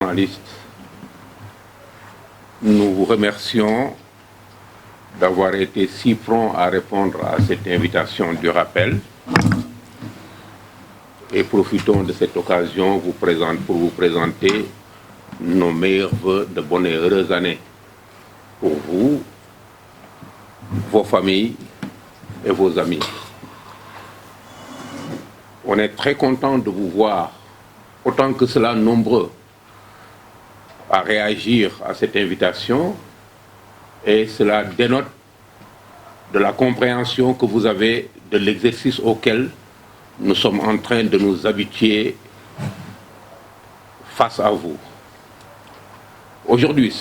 journalistes, nous vous remercions d'avoir été si prompt à répondre à cette invitation du rappel. Et profitons de cette occasion pour vous présenter nos meilleurs vœux de bonne et heureuse année pour vous, vos familles et vos amis. On est très content de vous voir, autant que cela nombreux, à réagir à cette invitation, et cela dénote de la compréhension que vous avez de l'exercice auquel nous sommes en train de nous habituer face à vous. Aujourd'hui,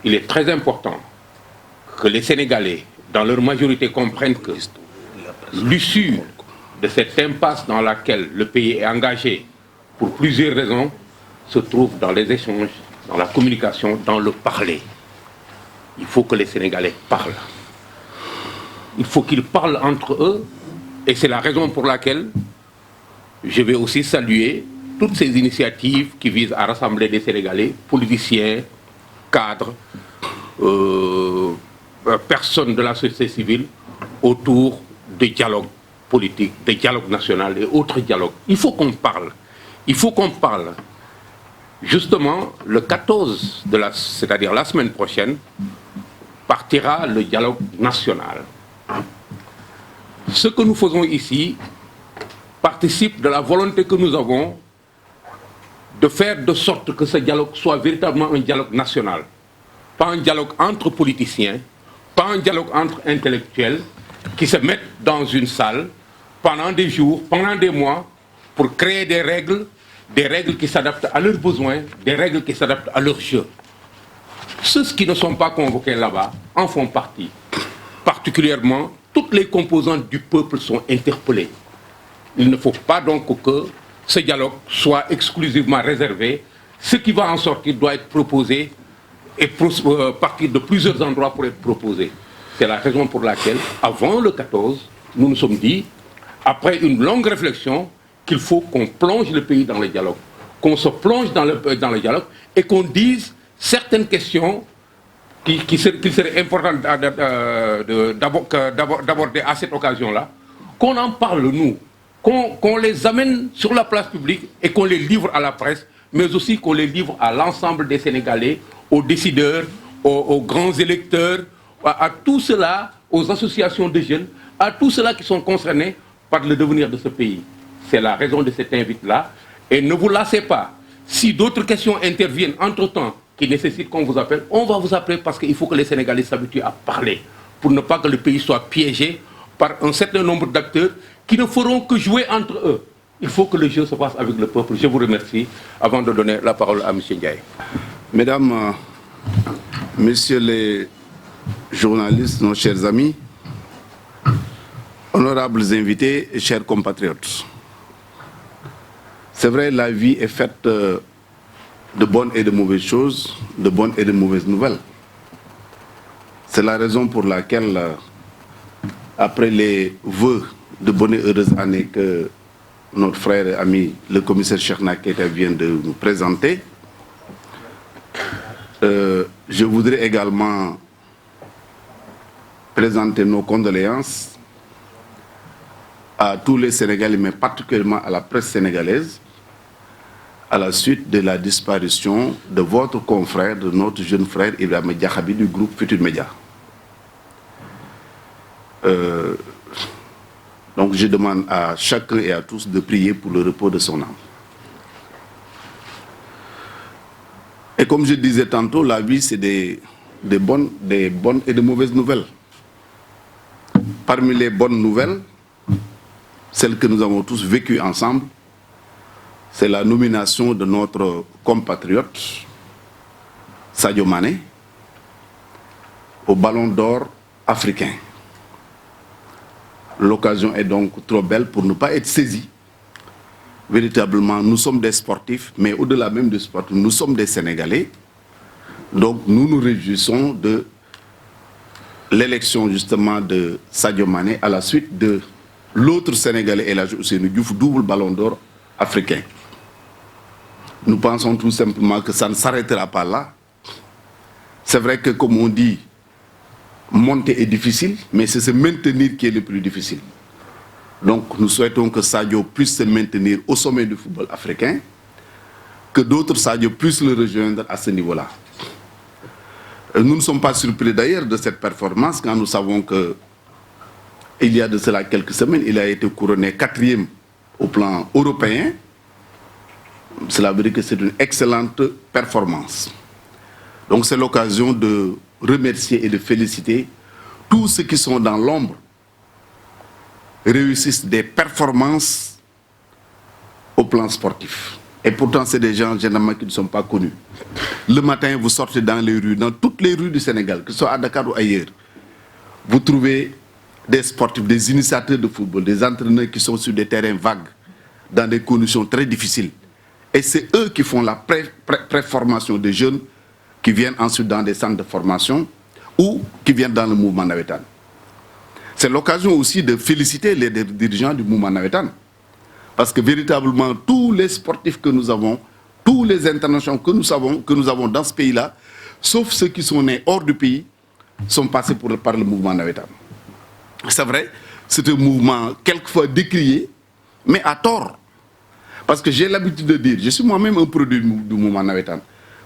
il est très important que les Sénégalais, dans leur majorité, comprennent que l'issue de cette impasse dans laquelle le pays est engagé, pour plusieurs raisons, se trouve dans les échanges, dans la communication, dans le parler. Il faut que les Sénégalais parlent. Il faut qu'ils parlent entre eux, et c'est la raison pour laquelle je vais aussi saluer toutes ces initiatives qui visent à rassembler des Sénégalais, politiciens, cadres, personnes de la société civile, autour de dialogue politique, de dialogue national et autres dialogues. Il faut qu'on parle. Il faut qu'on parle. Justement, le 14, c'est-à-dire la semaine prochaine, partira le dialogue national. Ce que nous faisons ici participe de la volonté que nous avons de faire de sorte que ce dialogue soit véritablement un dialogue national. Pas un dialogue entre politiciens, pas un dialogue entre intellectuels qui se mettent dans une salle pendant des jours, pendant des mois, pour créer des règles qui s'adaptent à leurs besoins, des règles qui s'adaptent à leurs jeux. Ceux qui ne sont pas convoqués là-bas en font partie. Particulièrement, toutes les composantes du peuple sont interpellées. Il ne faut pas donc que ce dialogue soit exclusivement réservé. Ce qui va en sortir doit être proposé et partir de plusieurs endroits pour être proposé. C'est la raison pour laquelle, avant le 14, nous nous sommes dit, après une longue réflexion, qu'il faut qu'on plonge le pays dans le dialogue, qu'on se plonge dans le dialogue et qu'on dise certaines questions qu'il serait important d'aborder à cette occasion-là, qu'on en parle nous, qu'on les amène sur la place publique et qu'on les livre à la presse, mais aussi qu'on les livre à l'ensemble des Sénégalais, aux décideurs, aux grands électeurs, à tout cela, aux associations de jeunes, à tous ceux-là qui sont concernés par le devenir de ce pays. C'est la raison de cette invite-là. Et ne vous lassez pas. Si d'autres questions interviennent entre-temps qui nécessitent qu'on vous appelle, on va vous appeler parce qu'il faut que les Sénégalais s'habituent à parler pour ne pas que le pays soit piégé par un certain nombre d'acteurs qui ne feront que jouer entre eux. Il faut que le jeu se passe avec le peuple. Je vous remercie avant de donner la parole à M. Ndiaye. Mesdames, Messieurs les journalistes, nos chers amis, honorables invités et chers compatriotes. C'est vrai, la vie est faite de bonnes et de mauvaises choses, de bonnes et de mauvaises nouvelles. C'est la raison pour laquelle, après les vœux de bonne et heureuse année que notre frère et ami, le commissaire Cheikhna Keita, vient de nous présenter, je voudrais également présenter nos condoléances à tous les Sénégalais, mais particulièrement à la presse sénégalaise, à la suite de la disparition de votre confrère, de notre jeune frère Ibrahima Diakhaby du groupe Futur Média. Donc je demande à chacun et à tous de prier pour le repos de son âme. Et comme je disais tantôt, la vie c'est des bonnes et de mauvaises nouvelles. Parmi les bonnes nouvelles, celle que nous avons tous vécues ensemble, c'est la nomination de notre compatriote Sadio Mané au Ballon d'Or africain. L'occasion est donc trop belle pour ne pas être saisie. Véritablement, nous sommes des sportifs, mais au-delà même des sportifs, nous sommes des Sénégalais. Donc nous nous réjouissons de l'élection justement de Sadio Mané à la suite de l'autre Sénégalais, El Hadji Ousseynou Diouf, double Ballon d'Or africain. Nous pensons tout simplement que ça ne s'arrêtera pas là. C'est vrai que, comme on dit, monter est difficile, mais c'est se maintenir qui est le plus difficile. Donc nous souhaitons que Sadio puisse se maintenir au sommet du football africain, que d'autres Sadio puissent le rejoindre à ce niveau-là. Nous ne sommes pas surpris d'ailleurs de cette performance quand nous savons que il y a de cela quelques semaines, il a été couronné 4e au plan européen. Cela veut dire que c'est une excellente performance. Donc c'est l'occasion de remercier et de féliciter tous ceux qui sont dans l'ombre, réussissent des performances au plan sportif. Et pourtant, c'est des gens généralement qui ne sont pas connus. Le matin, vous sortez dans les rues, dans toutes les rues du Sénégal, que ce soit à Dakar ou ailleurs, vous trouvez des sportifs, des initiateurs de football, des entraîneurs qui sont sur des terrains vagues, dans des conditions très difficiles. Et c'est eux qui font la préformation des jeunes qui viennent ensuite dans des centres de formation ou qui viennent dans le mouvement Nawetan. C'est l'occasion aussi de féliciter les dirigeants du mouvement Nawetan. Parce que véritablement, tous les sportifs que nous avons, tous les internationaux que nous avons dans ce pays-là, sauf ceux qui sont nés hors du pays, sont passés par le mouvement Nawetan. C'est vrai, c'est un mouvement quelquefois décrié, mais à tort. Parce que j'ai l'habitude de dire, je suis moi-même un produit du mouvement Nawetan.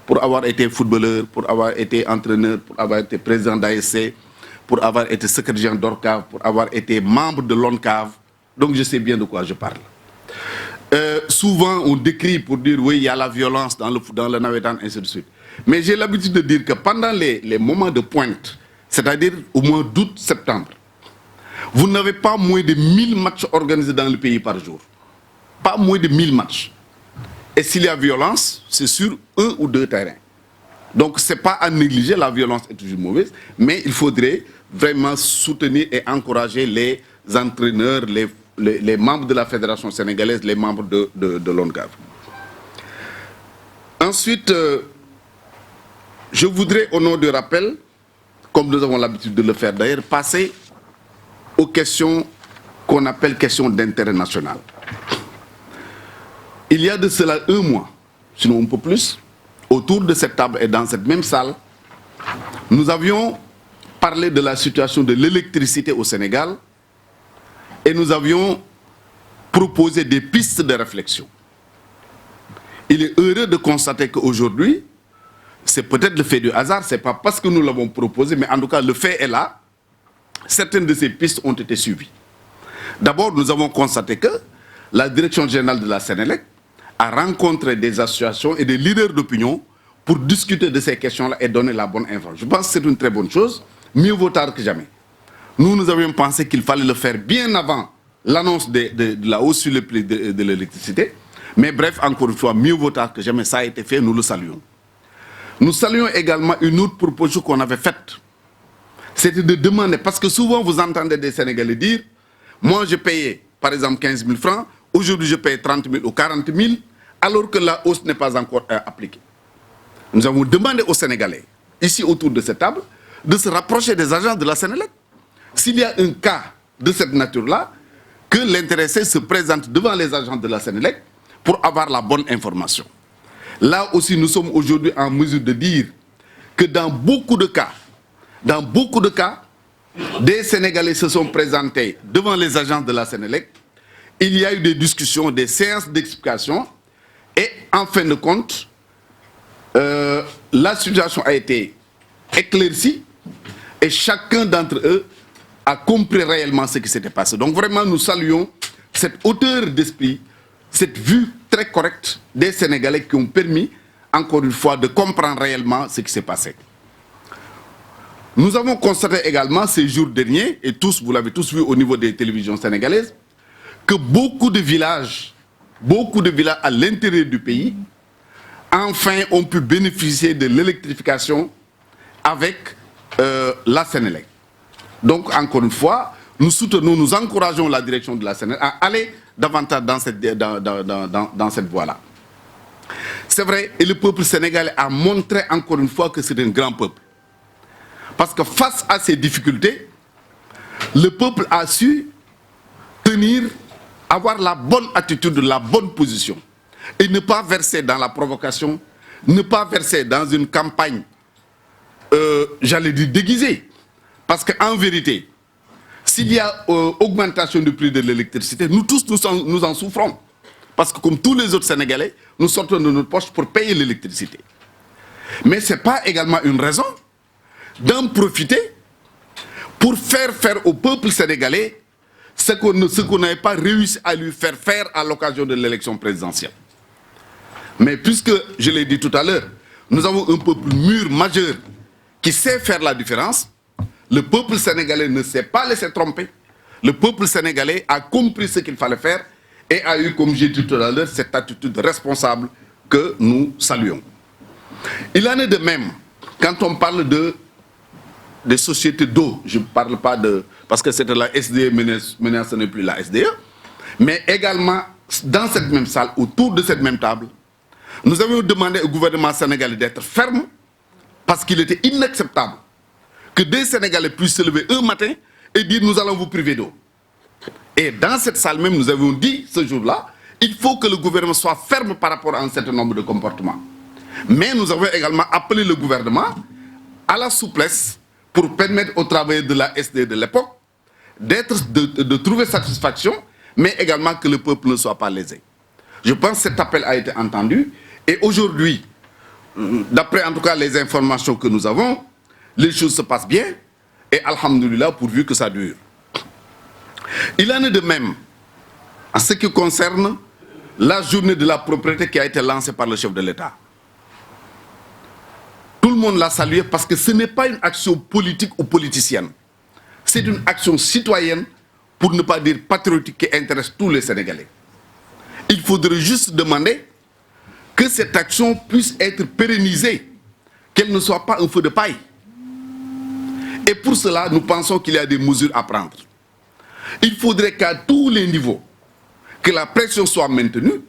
Pour avoir été footballeur, pour avoir été entraîneur, pour avoir été président d'ASC, pour avoir été secrétaire d'ORCAV, pour avoir été membre de l'ONCAV. Donc je sais bien de quoi je parle. Souvent on décrit pour dire oui, il y a la violence dans le Nawetan, ainsi de suite. Mais j'ai l'habitude de dire que pendant les moments de pointe, c'est-à-dire au mois d'août, septembre, vous n'avez pas moins de 1000 matchs organisés dans le pays par jour. Pas moins de 1000 matchs. Et s'il y a violence, c'est sur 1 ou 2 terrains. Donc ce n'est pas à négliger, la violence est toujours mauvaise, mais il faudrait vraiment soutenir et encourager les entraîneurs, les membres de la Fédération sénégalaise, les membres de l'ONCAV. Ensuite, je voudrais, au nom du rappel, comme nous avons l'habitude de le faire d'ailleurs, passer aux questions qu'on appelle questions d'intérêt national. Il y a de cela 1 mois, sinon un peu plus, autour de cette table et dans cette même salle, nous avions parlé de la situation de l'électricité au Sénégal et nous avions proposé des pistes de réflexion. Il est heureux de constater qu'aujourd'hui, c'est peut-être le fait du hasard, ce n'est pas parce que nous l'avons proposé, mais en tout cas le fait est là, certaines de ces pistes ont été suivies. D'abord, nous avons constaté que la direction générale de la Sénélec a rencontré des associations et des leaders d'opinion pour discuter de ces questions-là et donner la bonne information. Je pense que c'est une très bonne chose, mieux vaut tard que jamais. Nous avions pensé qu'il fallait le faire bien avant l'annonce de la hausse sur le prix de l'électricité. Mais bref, encore une fois, mieux vaut tard que jamais, ça a été fait, nous le saluons. Nous saluons également une autre proposition qu'on avait faite. C'était de demander, parce que souvent vous entendez des Sénégalais dire, moi je payais par exemple 15 000 francs, aujourd'hui je paye 30 000 ou 40 000, alors que la hausse n'est pas encore appliquée. Nous avons demandé aux Sénégalais, ici autour de cette table, de se rapprocher des agents de la Sénélec. S'il y a un cas de cette nature-là, que l'intéressé se présente devant les agents de la Sénélec pour avoir la bonne information. Là aussi, nous sommes aujourd'hui en mesure de dire que dans beaucoup de cas, des Sénégalais se sont présentés devant les agents de la Sénélec. Il y a eu des discussions, des séances d'explication et en fin de compte, la situation a été éclaircie et chacun d'entre eux a compris réellement ce qui s'était passé. Donc vraiment, nous saluons cette hauteur d'esprit, cette vue très correcte des Sénégalais qui ont permis, encore une fois, de comprendre réellement ce qui s'est passé. Nous avons constaté également ces jours derniers, et tous, vous l'avez tous vu au niveau des télévisions sénégalaises, que beaucoup de villages à l'intérieur du pays, enfin ont pu bénéficier de l'électrification avec la Sénélec. Donc, encore une fois, nous soutenons, nous encourageons la direction de la Sénélec à aller davantage dans cette voie-là. C'est vrai, et le peuple sénégalais a montré encore une fois que c'est un grand peuple. Parce que face à ces difficultés, le peuple a su avoir la bonne attitude, la bonne position. et ne pas verser dans la provocation, ne pas verser dans une campagne, j'allais dire déguisée. Parce qu'en vérité, s'il y a augmentation du prix de l'électricité, nous tous nous en souffrons. Parce que comme tous les autres Sénégalais, nous sortons de notre poche pour payer l'électricité. Mais ce n'est pas également une raison d'en profiter pour faire au peuple sénégalais ce qu'on n'avait pas réussi à lui faire faire à l'occasion de l'élection présidentielle. Mais puisque, je l'ai dit tout à l'heure, nous avons un peuple mûr, majeur, qui sait faire la différence, le peuple sénégalais ne s'est pas laissé tromper. Le peuple sénégalais a compris ce qu'il fallait faire et a eu, comme j'ai dit tout à l'heure, cette attitude responsable que nous saluons. Il en est de même quand on parle des sociétés d'eau. Je ne parle pas de... parce que c'était la SDE, maintenant ce n'est plus la SDE. Mais également, dans cette même salle, autour de cette même table, nous avions demandé au gouvernement sénégalais d'être ferme parce qu'il était inacceptable que des Sénégalais puissent se lever un matin et dire nous allons vous priver d'eau. Et dans cette salle même, nous avions dit ce jour-là, il faut que le gouvernement soit ferme par rapport à un certain nombre de comportements. Mais nous avons également appelé le gouvernement à la souplesse pour permettre aux travailleurs de la SDE de l'époque de trouver satisfaction, mais également que le peuple ne soit pas lésé. Je pense que cet appel a été entendu et aujourd'hui, d'après en tout cas les informations que nous avons, les choses se passent bien et alhamdoulilah pourvu que ça dure. Il en est de même en ce qui concerne la journée de la propriété qui a été lancée par le chef de l'État. Tout le monde l'a salué parce que ce n'est pas une action politique ou politicienne. C'est une action citoyenne, pour ne pas dire patriotique, qui intéresse tous les Sénégalais. Il faudrait juste demander que cette action puisse être pérennisée, qu'elle ne soit pas un feu de paille. Et pour cela, nous pensons qu'il y a des mesures à prendre. Il faudrait qu'à tous les niveaux, que la pression soit maintenue,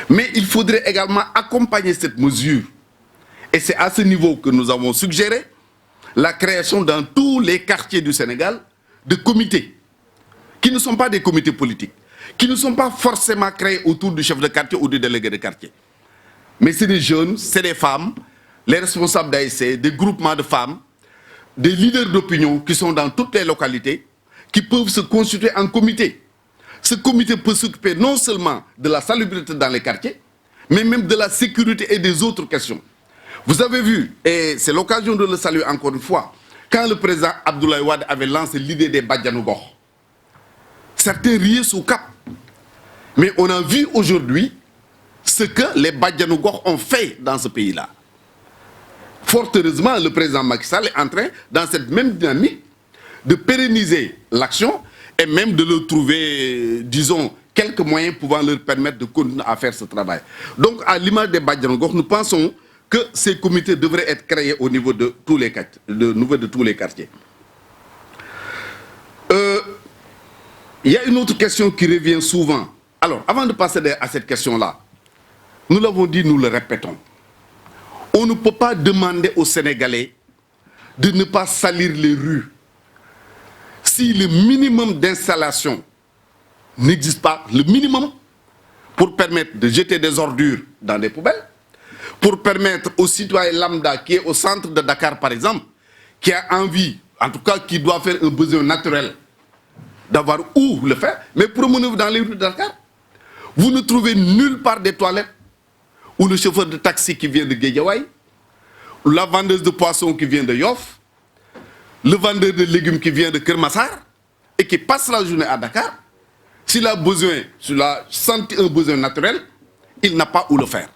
mais il faudrait également accompagner cette mesure. Et c'est à ce niveau que nous avons suggéré la création dans tous les quartiers du Sénégal de comités, qui ne sont pas des comités politiques, qui ne sont pas forcément créés autour du chef de quartier ou du délégué de quartier. Mais c'est des jeunes, c'est des femmes, les responsables d'ASC, des groupements de femmes, des leaders d'opinion qui sont dans toutes les localités, qui peuvent se constituer en comité. Ce comité peut s'occuper non seulement de la salubrité dans les quartiers, mais même de la sécurité et des autres questions. Vous avez vu, et c'est l'occasion de le saluer encore une fois, quand le président Abdoulaye Wade avait lancé l'idée des Badianou Gox, certains riaient sous cap. Mais on a vu aujourd'hui ce que les Badianou Gox ont fait dans ce pays-là. Fort heureusement, le président Macky Sall est en train, dans cette même dynamique, de pérenniser l'action et même de leur trouver, disons, quelques moyens pouvant leur permettre de continuer à faire ce travail. Donc, à l'image des Badianou Gox, nous pensons que ces comités devraient être créés au niveau de tous les quartiers. Il y a une autre question qui revient souvent. Alors, avant de passer à cette question-là, nous l'avons dit, nous le répétons. On ne peut pas demander aux Sénégalais de ne pas salir les rues si le minimum d'installation n'existe pas, le minimum pour permettre de jeter des ordures dans des poubelles, pour permettre aux citoyens lambda qui est au centre de Dakar par exemple, qui a envie, en tout cas qui doit faire un besoin naturel, d'avoir où le faire, mais promenez-vous dans les rues de Dakar. Vous ne trouvez nulle part des toilettes ou le chauffeur de taxi qui vient de Guédiawaye, ou la vendeuse de poissons qui vient de Yoff, le vendeur de légumes qui vient de Kermassar et qui passe la journée à Dakar. S'il a besoin, s'il a senti un besoin naturel, il n'a pas où le faire.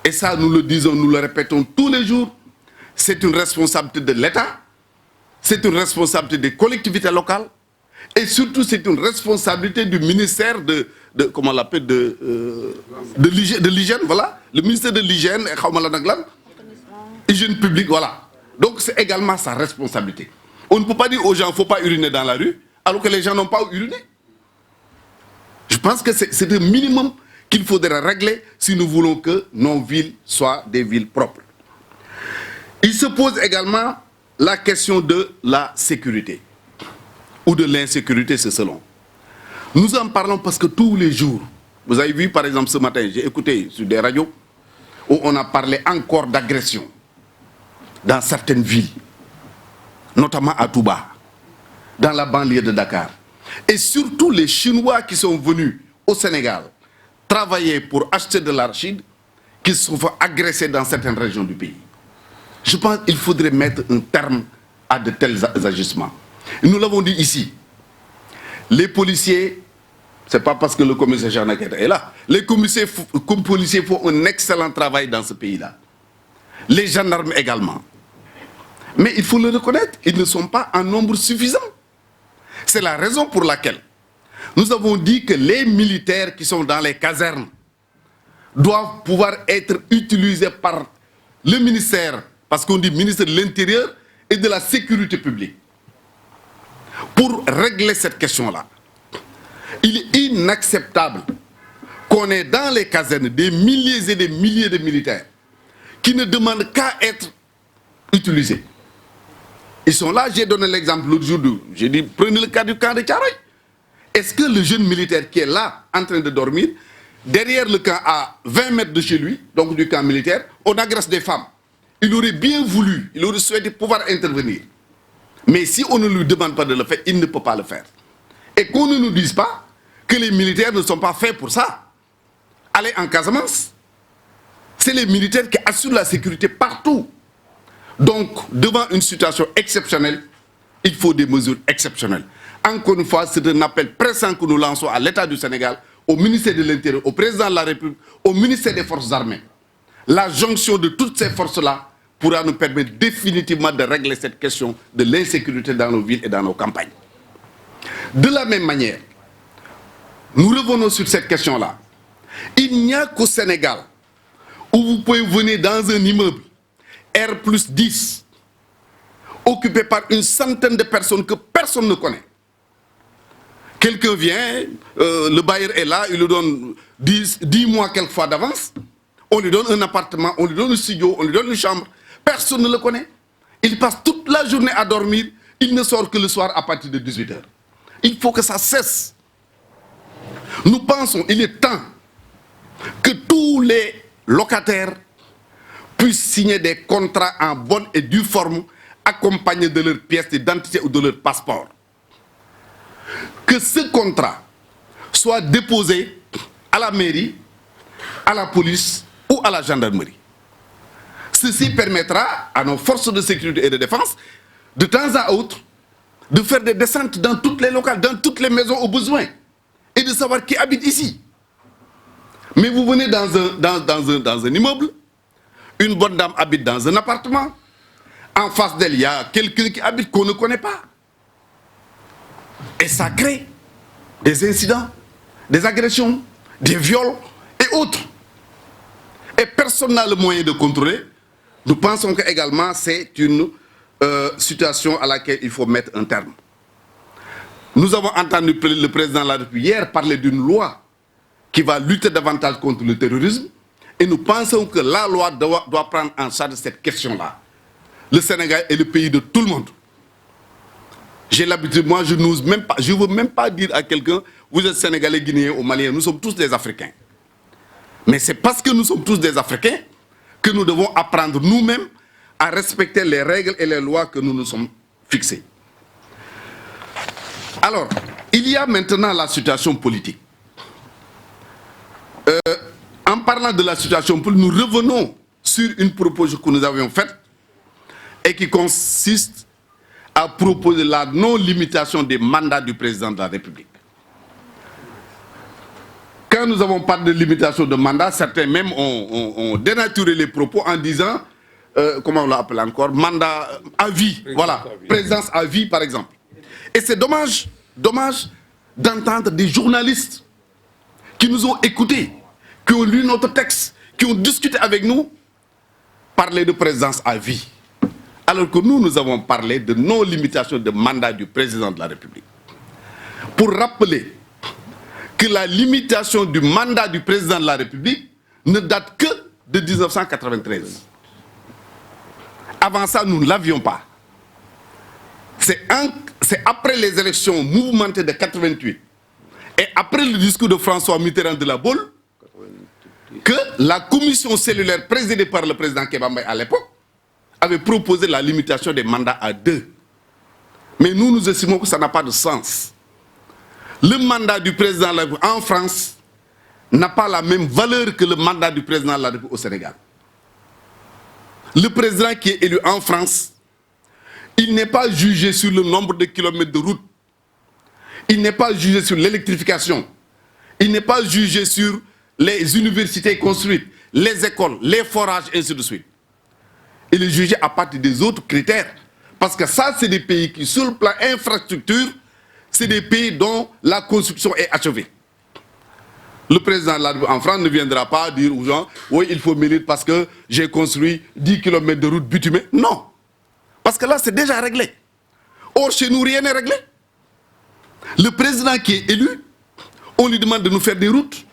Et ça, nous le disons, nous le répétons tous les jours, c'est une responsabilité de l'État, c'est une responsabilité des collectivités locales, et surtout c'est une responsabilité du ministère comment on l'appelle, de l'hygiène, voilà, le ministère de l'hygiène, hygiène publique, voilà. Donc c'est également sa responsabilité. On ne peut pas dire aux gens, il ne faut pas uriner dans la rue, alors que les gens n'ont pas uriné. Je pense que c'est un minimum qu'il faudrait régler si nous voulons que nos villes soient des villes propres. Il se pose également la question de la sécurité, ou de l'insécurité, c'est selon. Nous en parlons parce que tous les jours, Vous avez vu, par exemple, ce matin, j'ai écouté sur des radios où on a parlé encore d'agression dans certaines villes, notamment à Touba, dans la banlieue de Dakar. Et surtout les Chinois qui sont venus au Sénégal travailler pour acheter de l'arachide, qui se font agresser dans certaines régions du pays. Je pense qu'il faudrait mettre un terme à de tels agissements. Nous l'avons dit ici, les policiers, ce n'est pas parce que le commissaire Jean Naketa est là, les policiers font un excellent travail dans ce pays-là. Les gendarmes également. Mais il faut le reconnaître, ils ne sont pas en nombre suffisant. C'est la raison pour laquelle nous avons dit que les militaires qui sont dans les casernes doivent pouvoir être utilisés par le ministère, parce qu'on dit ministre de l'Intérieur et de la Sécurité publique, pour régler cette question-là. Il est inacceptable qu'on ait dans les casernes des milliers et des milliers de militaires qui ne demandent qu'à être utilisés. Ils sont là, j'ai donné l'exemple l'autre jour, j'ai dit, prenez le cas du camp de Thiaroye. Est-ce que le jeune militaire qui est là, en train de dormir, derrière le camp à 20 mètres de chez lui, donc du camp militaire, on agresse des femmes? Il aurait bien voulu, il aurait souhaité pouvoir intervenir. Mais si on ne lui demande pas de le faire, il ne peut pas le faire. Et qu'on ne nous dise pas que les militaires ne sont pas faits pour ça. Aller en Casamance, c'est les militaires qui assurent la sécurité partout. Donc, devant une situation exceptionnelle, il faut des mesures exceptionnelles. Encore une fois, c'est un appel pressant que nous lançons à l'État du Sénégal, au ministère de l'Intérieur, au président de la République, au ministère des Forces armées. La jonction de toutes ces forces-là pourra nous permettre définitivement de régler cette question de l'insécurité dans nos villes et dans nos campagnes. De la même manière, nous revenons sur cette question-là. Il n'y a qu'au Sénégal où vous pouvez venir dans un immeuble R+10, occupé par une centaine de personnes que personne ne connaît. Quelqu'un vient, le bailleur est là, il lui donne 10 mois quelquefois d'avance, on lui donne un appartement, on lui donne un studio, on lui donne une chambre, personne ne le connaît. Il passe toute la journée à dormir, il ne sort que le soir à partir de 18h. Il faut que ça cesse. Nous pensons, il est temps que tous les locataires puissent signer des contrats en bonne et due forme, accompagnés de leur pièce d'identité ou de leur passeport. Que ce contrat soit déposé à la mairie, à la police ou à la gendarmerie. Ceci permettra à nos forces de sécurité et de défense, de temps à autre, de faire des descentes dans toutes les locales, dans toutes les maisons au besoin, et de savoir qui habite ici. Mais vous venez dans un immeuble, une bonne dame habite dans un appartement, en face d'elle, il y a quelqu'un qui habite qu'on ne connaît pas. Et ça crée des incidents, des agressions, des viols et autres. Et personne n'a le moyen de contrôler. Nous pensons que également c'est une situation à laquelle il faut mettre un terme. Nous avons entendu le président de la République hier parler d'une loi qui va lutter davantage contre le terrorisme. Et nous pensons que la loi doit prendre en charge cette question-là. Le Sénégal est le pays de tout le monde. J'ai l'habitude, moi je n'ose même pas, je ne veux même pas dire à quelqu'un, vous êtes Sénégalais, Guinéens ou Maliens, nous sommes tous des Africains. Mais c'est parce que nous sommes tous des Africains que nous devons apprendre nous-mêmes à respecter les règles et les lois que nous nous sommes fixées. Alors, il y a maintenant la situation politique. En parlant de la situation politique, nous revenons sur une proposition que nous avions faite et qui consiste à proposer la non-limitation des mandats du président de la République. Quand nous avons parlé de limitation de mandat, certains même ont dénaturé les propos en disant, comment on l'appelle encore, mandat à vie, voilà, présidence à vie par exemple. Et c'est dommage d'entendre des journalistes qui nous ont écoutés, qui ont lu notre texte, qui ont discuté avec nous, parler de présidence à vie. Alors que nous avons parlé de non-limitation de mandat du président de la République. Pour rappeler que la limitation du mandat du président de la République ne date que de 1993. Avant ça, nous ne l'avions pas. C'est après les élections mouvementées de 88 Et après le discours de François Mitterrand de la Baule, que la commission cellulaire présidée par le président Kéba Mbaye à l'époque avait proposé la limitation des mandats à 2. Mais nous estimons que ça n'a pas de sens. Le mandat du président de la République en France n'a pas la même valeur que le mandat du président de la République au Sénégal. Le président qui est élu en France, il n'est pas jugé sur le nombre de kilomètres de route. Il n'est pas jugé sur l'électrification. Il n'est pas jugé sur les universités construites, les écoles, les forages, et ainsi de suite. Il est jugé à partir des autres critères. Parce que ça, c'est des pays qui, sur le plan infrastructure, c'est des pays dont la construction est achevée. Le président de la République en France ne viendra pas dire aux gens « Oui, il faut m'élire parce que j'ai construit 10 km de route bitumée ». Non. Parce que là, c'est déjà réglé. Or, chez nous, rien n'est réglé. Le président qui est élu, on lui demande de nous faire des routes.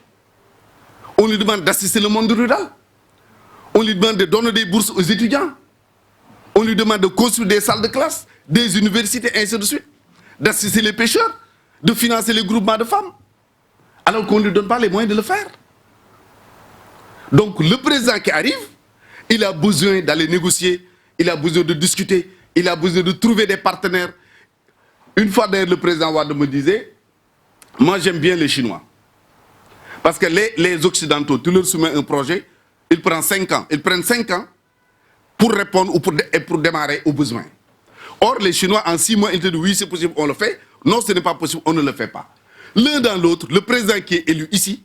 On lui demande d'assister le monde rural. On lui demande de donner des bourses aux étudiants. On lui demande de construire des salles de classe, des universités, ainsi de suite. D'assister les pêcheurs, de financer les groupements de femmes. Alors qu'on ne lui donne pas les moyens de le faire. Donc le président qui arrive, il a besoin d'aller négocier, il a besoin de discuter, il a besoin de trouver des partenaires. Une fois d'ailleurs, le président Wade me disait, moi j'aime bien les Chinois. Parce que les Occidentaux, tu leur soumets un projet, ils prennent 5 ans. Ils prennent 5 ans pour répondre ou pour démarrer aux besoins. Or, les Chinois, en 6 mois, ils te disent oui, c'est possible, on le fait. Non, ce n'est pas possible, on ne le fait pas. L'un dans l'autre, le président qui est élu ici,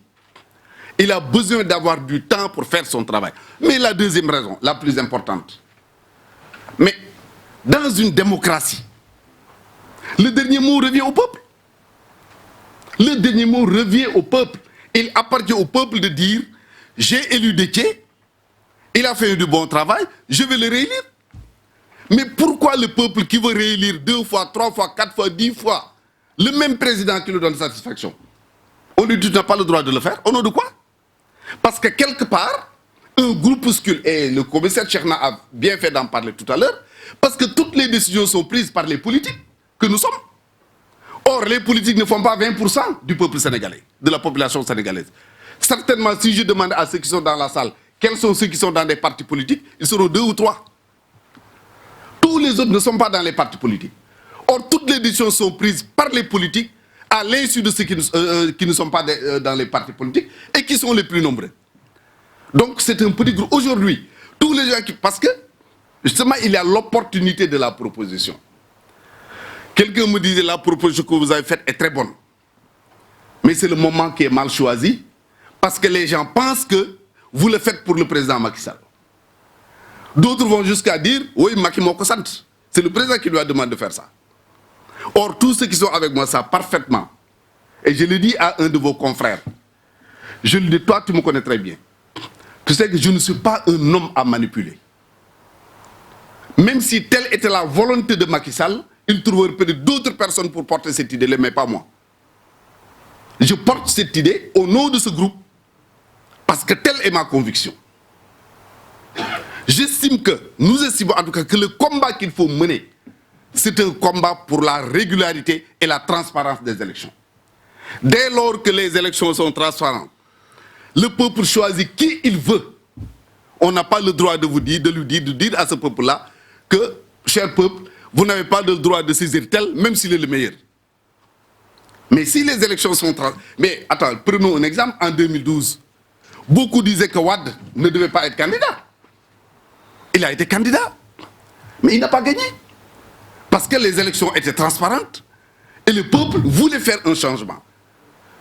il a besoin d'avoir du temps pour faire son travail. Mais la deuxième raison, la plus importante, mais dans une démocratie, le dernier mot revient au peuple. Le dernier mot revient au peuple. Il appartient au peuple de dire, j'ai élu Déthié, il a fait du bon travail, je vais le réélire. Mais pourquoi le peuple qui veut réélire 2 fois, 3 fois, 4 fois, 10 fois, le même président qui lui donne satisfaction, on lui dit tu n'as pas le droit de le faire? Au nom de quoi? Parce que quelque part, un groupuscule, et le commissaire Tcherna a bien fait d'en parler tout à l'heure, parce que toutes les décisions sont prises par les politiques que nous sommes. Or, les politiques ne font pas 20% du peuple sénégalais, de la population sénégalaise. Certainement, si je demande à ceux qui sont dans la salle, quels sont ceux qui sont dans des partis politiques, ils seront 2 ou 3. Tous les autres ne sont pas dans les partis politiques. Or, toutes les décisions sont prises par les politiques à l'insu de ceux qui ne sont pas dans les partis politiques et qui sont les plus nombreux. Donc, c'est un petit groupe. Aujourd'hui, tous les gens qui... Parce que, justement, il y a l'opportunité de la proposition. Quelqu'un me disait, la proposition que vous avez faite est très bonne. Mais c'est le moment qui est mal choisi, parce que les gens pensent que vous le faites pour le président Macky Sall. D'autres vont jusqu'à dire, oui, Macky Moko Sant. C'est le président qui lui a demandé de faire ça. Or, tous ceux qui sont avec moi savent parfaitement. Et je le dis à un de vos confrères. Je le dis, toi, tu me connais très bien. Tu sais que je ne suis pas un homme à manipuler. Même si telle était la volonté de Macky Sall, il trouverait peut-être d'autres personnes pour porter cette idée, mais pas moi. Je porte cette idée au nom de ce groupe, parce que telle est ma conviction. J'estime que, nous estimons en tout cas que le combat qu'il faut mener, c'est un combat pour la régularité et la transparence des élections. Dès lors que les élections sont transparentes, le peuple choisit qui il veut. On n'a pas le droit de de dire à ce peuple-là que, cher peuple, vous n'avez pas le droit de saisir tel, même s'il est le meilleur. Mais si les élections sont transparentes... Mais attends, prenons un exemple. En 2012, beaucoup disaient que Wade ne devait pas être candidat. Il a été candidat, mais il n'a pas gagné. Parce que les élections étaient transparentes et le peuple voulait faire un changement.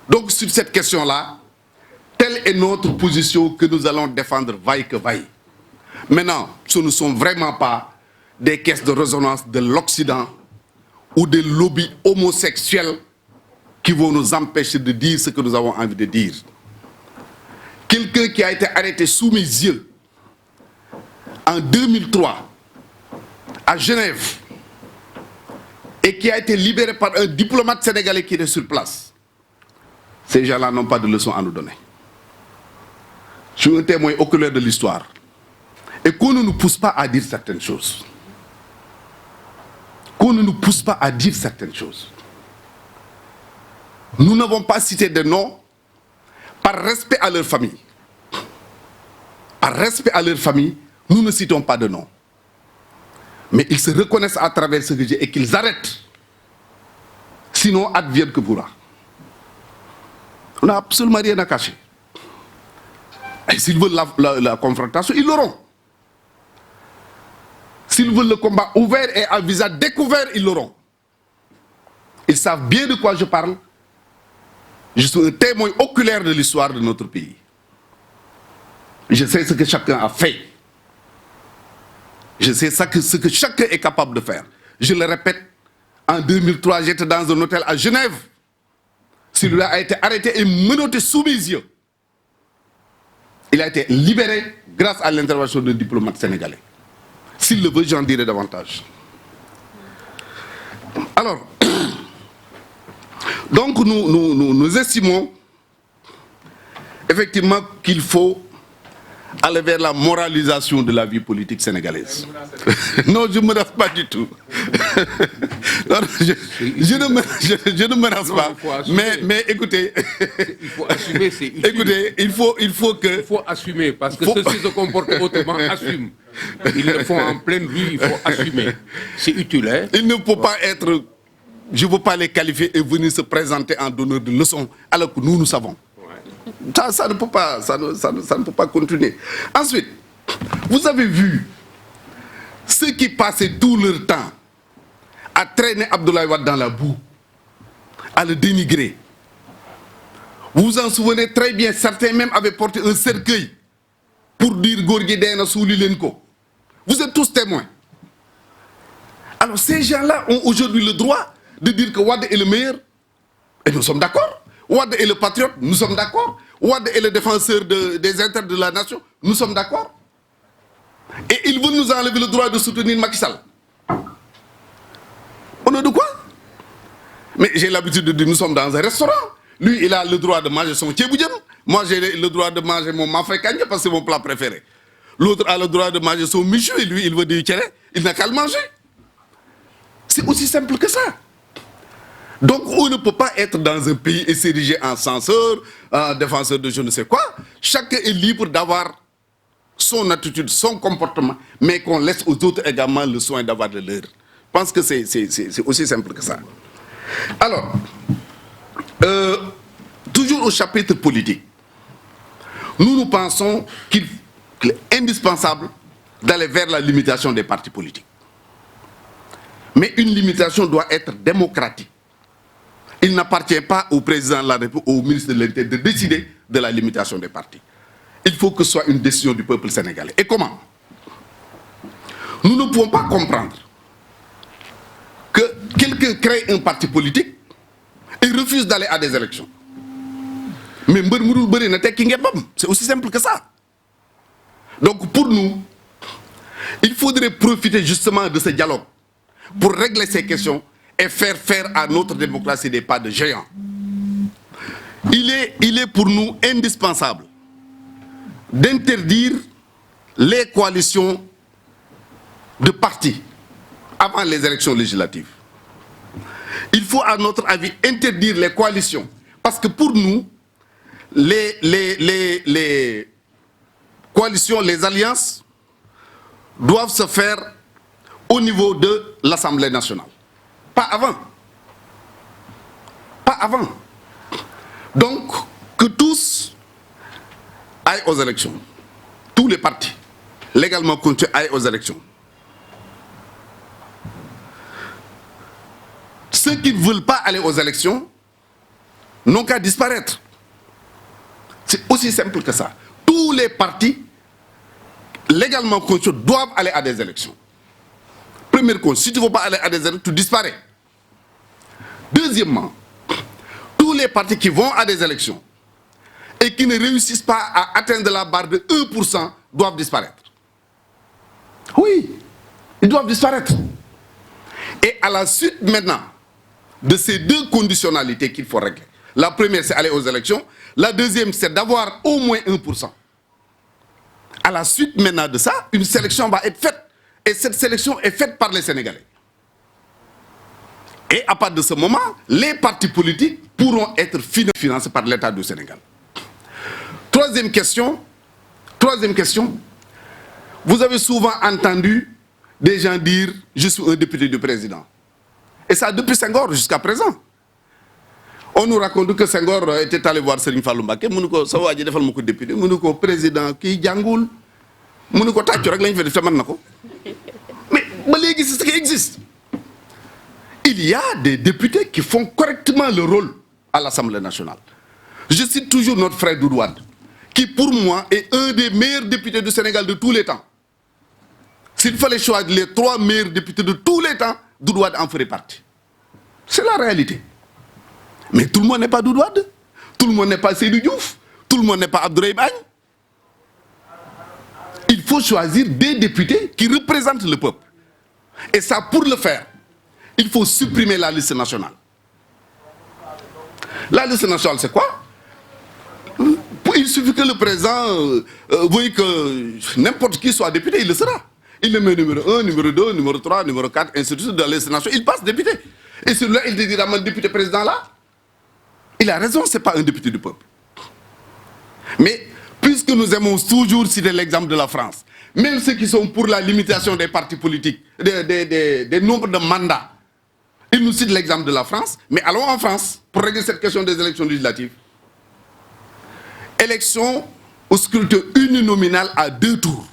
Donc sur cette question-là, telle est notre position que nous allons défendre vaille que vaille. Maintenant, ce ne sont vraiment pas des caisses de résonance de l'Occident ou des lobbies homosexuels qui vont nous empêcher de dire ce que nous avons envie de dire. Quelqu'un qui a été arrêté sous mes yeux en 2003 à Genève et qui a été libéré par un diplomate sénégalais qui était sur place. Ces gens-là n'ont pas de leçons à nous donner. Je suis un témoin oculaire de l'histoire. Et qu'on ne nous pousse pas à dire certaines choses. Qu'on ne nous pousse pas à dire certaines choses. Nous n'avons pas cité de noms par respect à leur famille. Par respect à leur famille, nous ne citons pas de noms. Mais ils se reconnaissent à travers ce que j'ai et qu'ils arrêtent. Sinon, advienne que pourra. On n'a absolument rien à cacher. Et s'ils veulent la confrontation, ils l'auront. S'ils veulent le combat ouvert et à visage découvert, ils l'auront. Ils savent bien de quoi je parle. Je suis un témoin oculaire de l'histoire de notre pays. Je sais ce que chacun a fait. Je sais ce que chacun est capable de faire. Je le répète, en 2003, j'étais dans un hôtel à Genève. Celui-là a été arrêté et menotté sous mes yeux. Il a été libéré grâce à l'intervention d'un diplomate sénégalais. S'il le veut, j'en dirai davantage. Alors, donc nous estimons effectivement qu'il faut aller vers la moralisation de la vie politique sénégalaise. Non, je ne menace pas du tout. Non, je ne menace pas. Mais écoutez, il faut assumer, c'est utile. Écoutez, il faut assumer, parce que ceux-ci se comportent autrement, assument. Ils le font en pleine rue, il faut assumer. C'est utile, hein? Il ne faut pas être... Je ne veux pas les qualifier et venir se présenter en donneur de leçons, alors que nous savons. Ça ne peut pas, ça ne peut pas continuer. Ensuite, vous avez vu ceux qui passaient tout leur temps à traîner Abdoulaye Wade dans la boue, à le dénigrer. Vous vous en souvenez très bien, certains même avaient porté un cercueil pour dire Gorgui Dena Souli Lenko. Vous êtes tous témoins. Alors ces gens-là ont aujourd'hui le droit de dire que Wade est le meilleur, et nous sommes d'accord. Wade est le patriote, nous sommes d'accord. Wade est le défenseur des intérêts de la nation, nous sommes d'accord. Et ils veulent nous enlever le droit de soutenir Macky Sall. Au nom de quoi? Mais j'ai l'habitude de dire, nous sommes dans un restaurant. Lui, il a le droit de manger son tchéboudiam. Moi, j'ai le droit de manger mon mafé kanye parce que c'est mon plat préféré. L'autre a le droit de manger son michou et lui, il veut du tchéré. Il n'a qu'à le manger. C'est aussi simple que ça. Donc, on ne peut pas être dans un pays et s'ériger en censeur, en défenseur de je ne sais quoi. Chacun est libre d'avoir son attitude, son comportement, mais qu'on laisse aux autres également le soin d'avoir le leur. Je pense que c'est aussi simple que ça. Alors, toujours au chapitre politique, nous pensons qu'il est indispensable d'aller vers la limitation des partis politiques. Mais une limitation doit être démocratique. Il n'appartient pas au président de la République, au ministre de l'Intérieur de décider de la limitation des partis. Il faut que ce soit une décision du peuple sénégalais. Et comment? Nous ne pouvons pas comprendre que quelqu'un crée un parti politique et refuse d'aller à des élections. Mais c'est aussi simple que ça. Donc pour nous, il faudrait profiter justement de ce dialogue pour régler ces questions et faire faire à notre démocratie des pas de géant. Il est pour nous indispensable d'interdire les coalitions de partis avant les élections législatives. Il faut, à notre avis, interdire les coalitions. Parce que pour nous, les coalitions, les alliances doivent se faire au niveau de l'Assemblée nationale. Pas avant. Pas avant. Donc, que tous aillent aux élections. Tous les partis, légalement constitués, aillent aux élections. Ceux qui ne veulent pas aller aux élections n'ont qu'à disparaître. C'est aussi simple que ça. Tous les partis, légalement constitués, doivent aller à des élections. Première chose, si tu ne veux pas aller à des élections, tu disparais. Deuxièmement, tous les partis qui vont à des élections et qui ne réussissent pas à atteindre la barre de 1% doivent disparaître. Oui, ils doivent disparaître. Et à la suite maintenant de ces deux conditionnalités qu'il faut régler, la première c'est aller aux élections, la deuxième c'est d'avoir au moins 1%. À la suite maintenant de ça, une sélection va être faite. Et cette sélection est faite par les Sénégalais. Et à partir de ce moment, les partis politiques pourront être financés par l'État du Sénégal. Troisième question, vous avez souvent entendu des gens dire « je suis un député du président ». Et ça depuis Senghor jusqu'à présent. On nous raconte que Senghor était allé voir Serigne Fallou Mbacké mu ne ko sa waa ji defal ma ko député mu ne ko président kii jàngul mu ne ko tàccu rek lañ fa def te mën na ko mais ba léegi c'est ce qui existe. Il y a des députés qui font correctement le rôle à l'Assemblée nationale. Je cite toujours notre frère Doudou Wade, qui pour moi est un des meilleurs députés du Sénégal de tous les temps. S'il fallait choisir les 3 meilleurs députés de tous les temps, Doudou Wade en ferait partie. C'est la réalité. Mais tout le monde n'est pas Doudou Wade, tout le monde n'est pas Seydou Diouf, tout le monde n'est pas Abdoulaye Agne. Il faut choisir des députés qui représentent le peuple. Et ça, pour le faire, il faut supprimer la liste nationale. La liste nationale, c'est quoi? Il suffit que le président veuille que n'importe qui soit député, il le sera. Il le met numéro 1, numéro 2, numéro 3, numéro 4, ainsi de suite dans la liste nationale. Il passe député. Et celui-là, il te dira, mon député président là, il a raison, ce n'est pas un député du peuple. Mais puisque nous aimons toujours citer l'exemple de la France, même ceux qui sont pour la limitation des partis politiques, des nombres de mandats, ils nous citent l'exemple de la France, mais allons en France pour régler cette question des élections législatives. Élection au scrutin uninominal à 2 tours.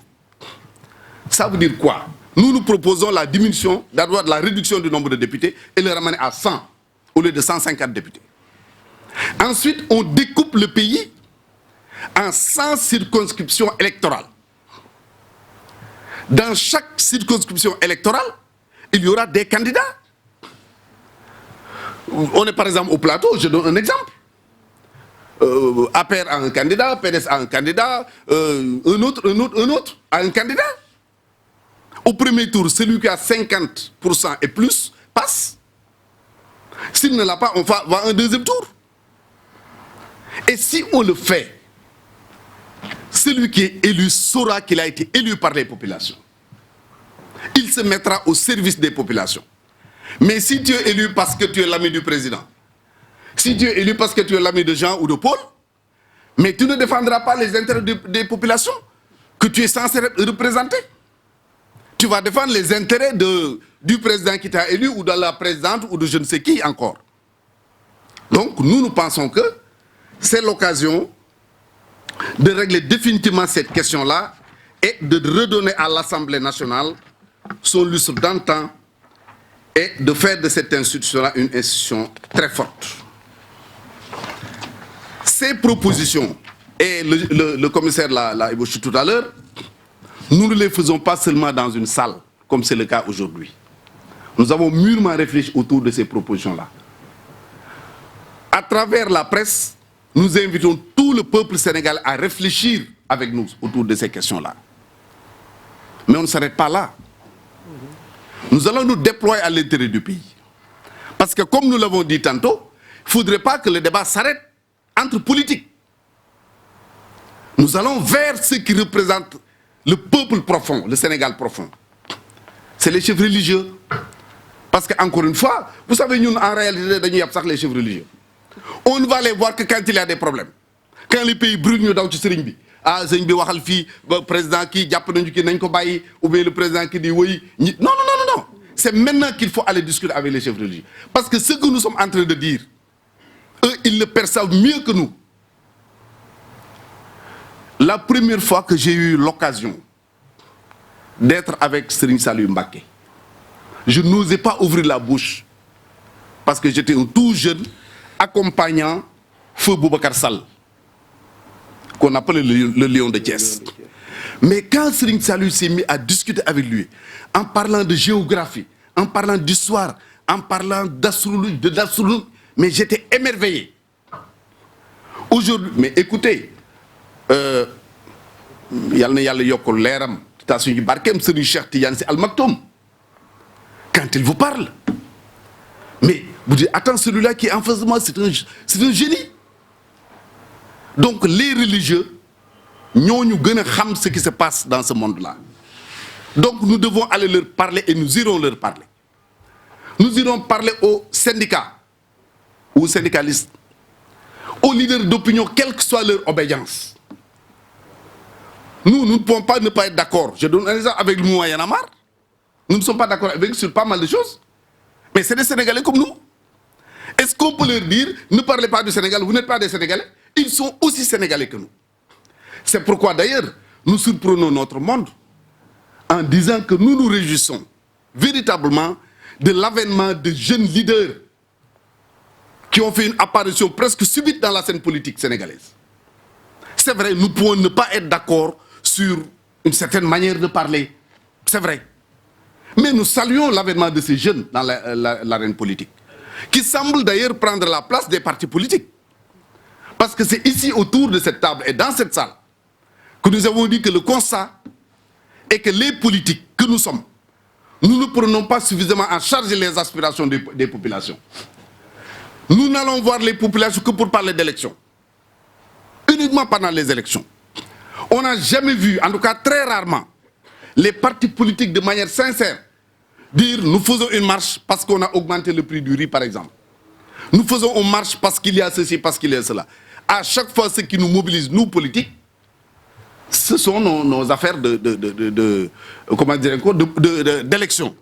Ça veut dire quoi? Nous proposons la diminution, d'avoir la réduction du nombre de députés et le ramener à 100 au lieu de 150 députés. Ensuite, on découpe le pays en 100 circonscriptions électorales. Dans chaque circonscription électorale, il y aura des candidats. On est par exemple au plateau, je donne un exemple. APR a un candidat, PDS a un candidat, un autre a un candidat. Au premier tour, celui qui a 50% et plus passe. S'il ne l'a pas, on va à un deuxième tour. Et si on le fait, celui qui est élu saura qu'il a été élu par les populations. Il se mettra au service des populations. Mais si tu es élu parce que tu es l'ami du président, si tu es élu parce que tu es l'ami de Jean ou de Paul, mais tu ne défendras pas les intérêts des populations que tu es censé représenter. Tu vas défendre les intérêts du président qui t'a élu ou de la présidente ou de je ne sais qui encore. Donc nous pensons que c'est l'occasion de régler définitivement cette question-là et de redonner à l'Assemblée nationale son lustre d'antan et de faire de cette institution-là une institution très forte. Ces propositions, et le commissaire l'a évoqué tout à l'heure, nous ne les faisons pas seulement dans une salle, comme c'est le cas aujourd'hui. Nous avons mûrement réfléchi autour de ces propositions-là. À travers la presse, nous invitons tout le peuple sénégalais à réfléchir avec nous autour de ces questions-là. Mais on ne s'arrête pas là. Nous allons nous déployer à l'intérieur du pays. Parce que comme nous l'avons dit tantôt, il ne faudrait pas que le débat s'arrête entre politiques. Nous allons vers ceux qui représentent le peuple profond, le Sénégal profond. C'est les chefs religieux. Parce qu'encore une fois, vous savez, nous, en réalité, nous avons les chefs religieux. On ne va les voir que quand il y a des problèmes. Quand les pays brûlent, nous avons Serigne bi. Ah, Serigne bi waxal fi, le président qui japp nañu ki nañ ko bayyi, ou bien le président qui dit oui. Non. C'est maintenant qu'il faut aller discuter avec les chefs religieux. Parce que ce que nous sommes en train de dire, eux, ils le perçoivent mieux que nous. La première fois que j'ai eu l'occasion d'être avec Serigne Saliou Mbacké, je n'osais pas ouvrir la bouche parce que j'étais un tout jeune accompagnant Feu Boubacar Sall, qu'on appelle le lion de Thiès. Mais quand Serigne Saliou s'est mis à discuter avec lui, en parlant de géographie, en parlant d'histoire, en parlant d'astrologie, mais j'étais émerveillé. Aujourd'hui, mais écoutez, yalla yalla yokul leeram ta suñu barkem Serigne Cheikh Tidiane Sy Al Maktoum, quand il vous parle, mais vous dites attends, celui-là qui est en face de moi, c'est un génie. Donc les religieux ñooñu gën a xam ce qui se passe dans ce monde-là. Donc nous devons aller leur parler et nous irons leur parler. Nous irons parler aux syndicats, aux syndicalistes, aux leaders d'opinion, quelle que soit leur obédience. Nous ne pouvons pas ne pas être d'accord. Je donne un exemple avec le mouvement Y'en a marre. Nous ne sommes pas d'accord avec eux sur pas mal de choses. Mais c'est des Sénégalais comme nous. Est-ce qu'on peut leur dire, ne parlez pas du Sénégal, vous n'êtes pas des Sénégalais? Ils sont aussi Sénégalais que nous. C'est pourquoi d'ailleurs, nous surprenons notre monde en disant que nous nous réjouissons véritablement de l'avènement de jeunes leaders qui ont fait une apparition presque subite dans la scène politique sénégalaise. C'est vrai, nous pouvons ne pas être d'accord sur une certaine manière de parler. C'est vrai. Mais nous saluons l'avènement de ces jeunes dans l'arène politique, qui semblent d'ailleurs prendre la place des partis politiques. Parce que c'est ici, autour de cette table et dans cette salle, que nous avons dit que le constat est que les politiques que nous sommes, nous ne prenons pas suffisamment en charge les aspirations des populations. Nous n'allons voir les populations que pour parler d'élections. Uniquement pendant les élections. On n'a jamais vu, en tout cas très rarement, les partis politiques de manière sincère dire nous faisons une marche parce qu'on a augmenté le prix du riz par exemple. Nous faisons une marche parce qu'il y a ceci, parce qu'il y a cela. À chaque fois, ce qui nous mobilise, nous politiques, ce sont nos affaires d'élection.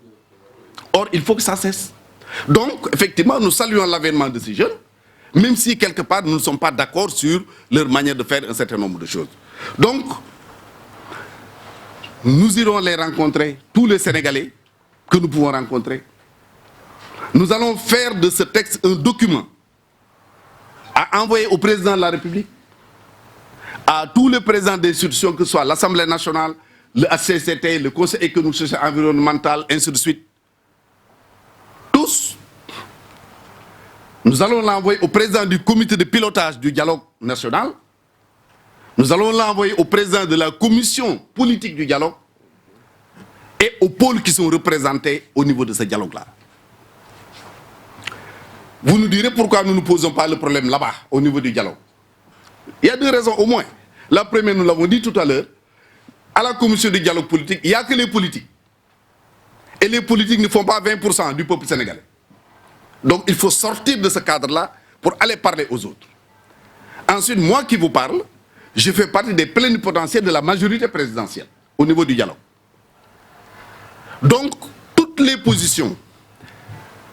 Or, il faut que ça cesse. Donc, effectivement, nous saluons l'avènement de ces jeunes, même si quelque part nous ne sommes pas d'accord sur leur manière de faire un certain nombre de choses. Donc, nous irons les rencontrer, tous les Sénégalais que nous pouvons rencontrer. Nous allons faire de ce texte un document à envoyer au président de la République, à tous les présidents d'institutions, que ce soit l'Assemblée nationale, le HCCT, le Conseil économique, social et environnemental, ainsi de suite. Tous. Nous allons l'envoyer au président du comité de pilotage du dialogue national. Nous allons l'envoyer au président de la commission politique du dialogue et aux pôles qui sont représentés au niveau de ce dialogue-là. Vous nous direz pourquoi nous ne posons pas le problème là-bas, au niveau du dialogue. Il y a deux raisons au moins. La première, nous l'avons dit tout à l'heure, à la commission du dialogue politique, il n'y a que les politiques. Et les politiques ne font pas 20% du peuple sénégalais. Donc il faut sortir de ce cadre-là pour aller parler aux autres. Ensuite, moi qui vous parle, je fais partie des plénipotentiaires de la majorité présidentielle au niveau du dialogue. Donc, toutes les positions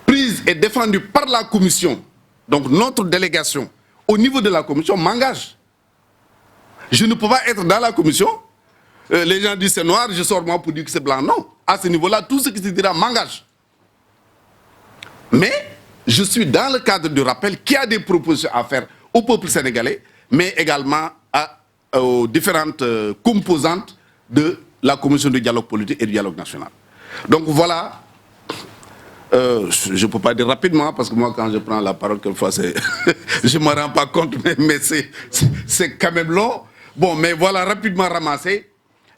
prises et défendues par la commission, donc notre délégation, au niveau de la commission, m'engagent. Je ne peux pas être dans la commission, les gens disent c'est noir, je sors moi pour dire que c'est blanc. Non, à ce niveau-là, tout ce qui se dira m'engage. Mais je suis dans le cadre du rappel qui a des propositions à faire au peuple sénégalais, mais également aux différentes composantes de la commission du dialogue politique et du dialogue national. Donc voilà, je ne peux pas dire rapidement, parce que moi quand je prends la parole, quelquefois je ne me rends pas compte, mais c'est quand même long. Bon, mais voilà rapidement ramassé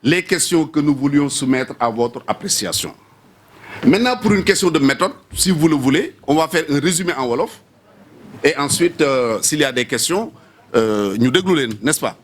les questions que nous voulions soumettre à votre appréciation. Maintenant, pour une question de méthode, si vous le voulez, on va faire un résumé en Wolof. Et ensuite, s'il y a des questions, nous déglouler, n'est-ce pas?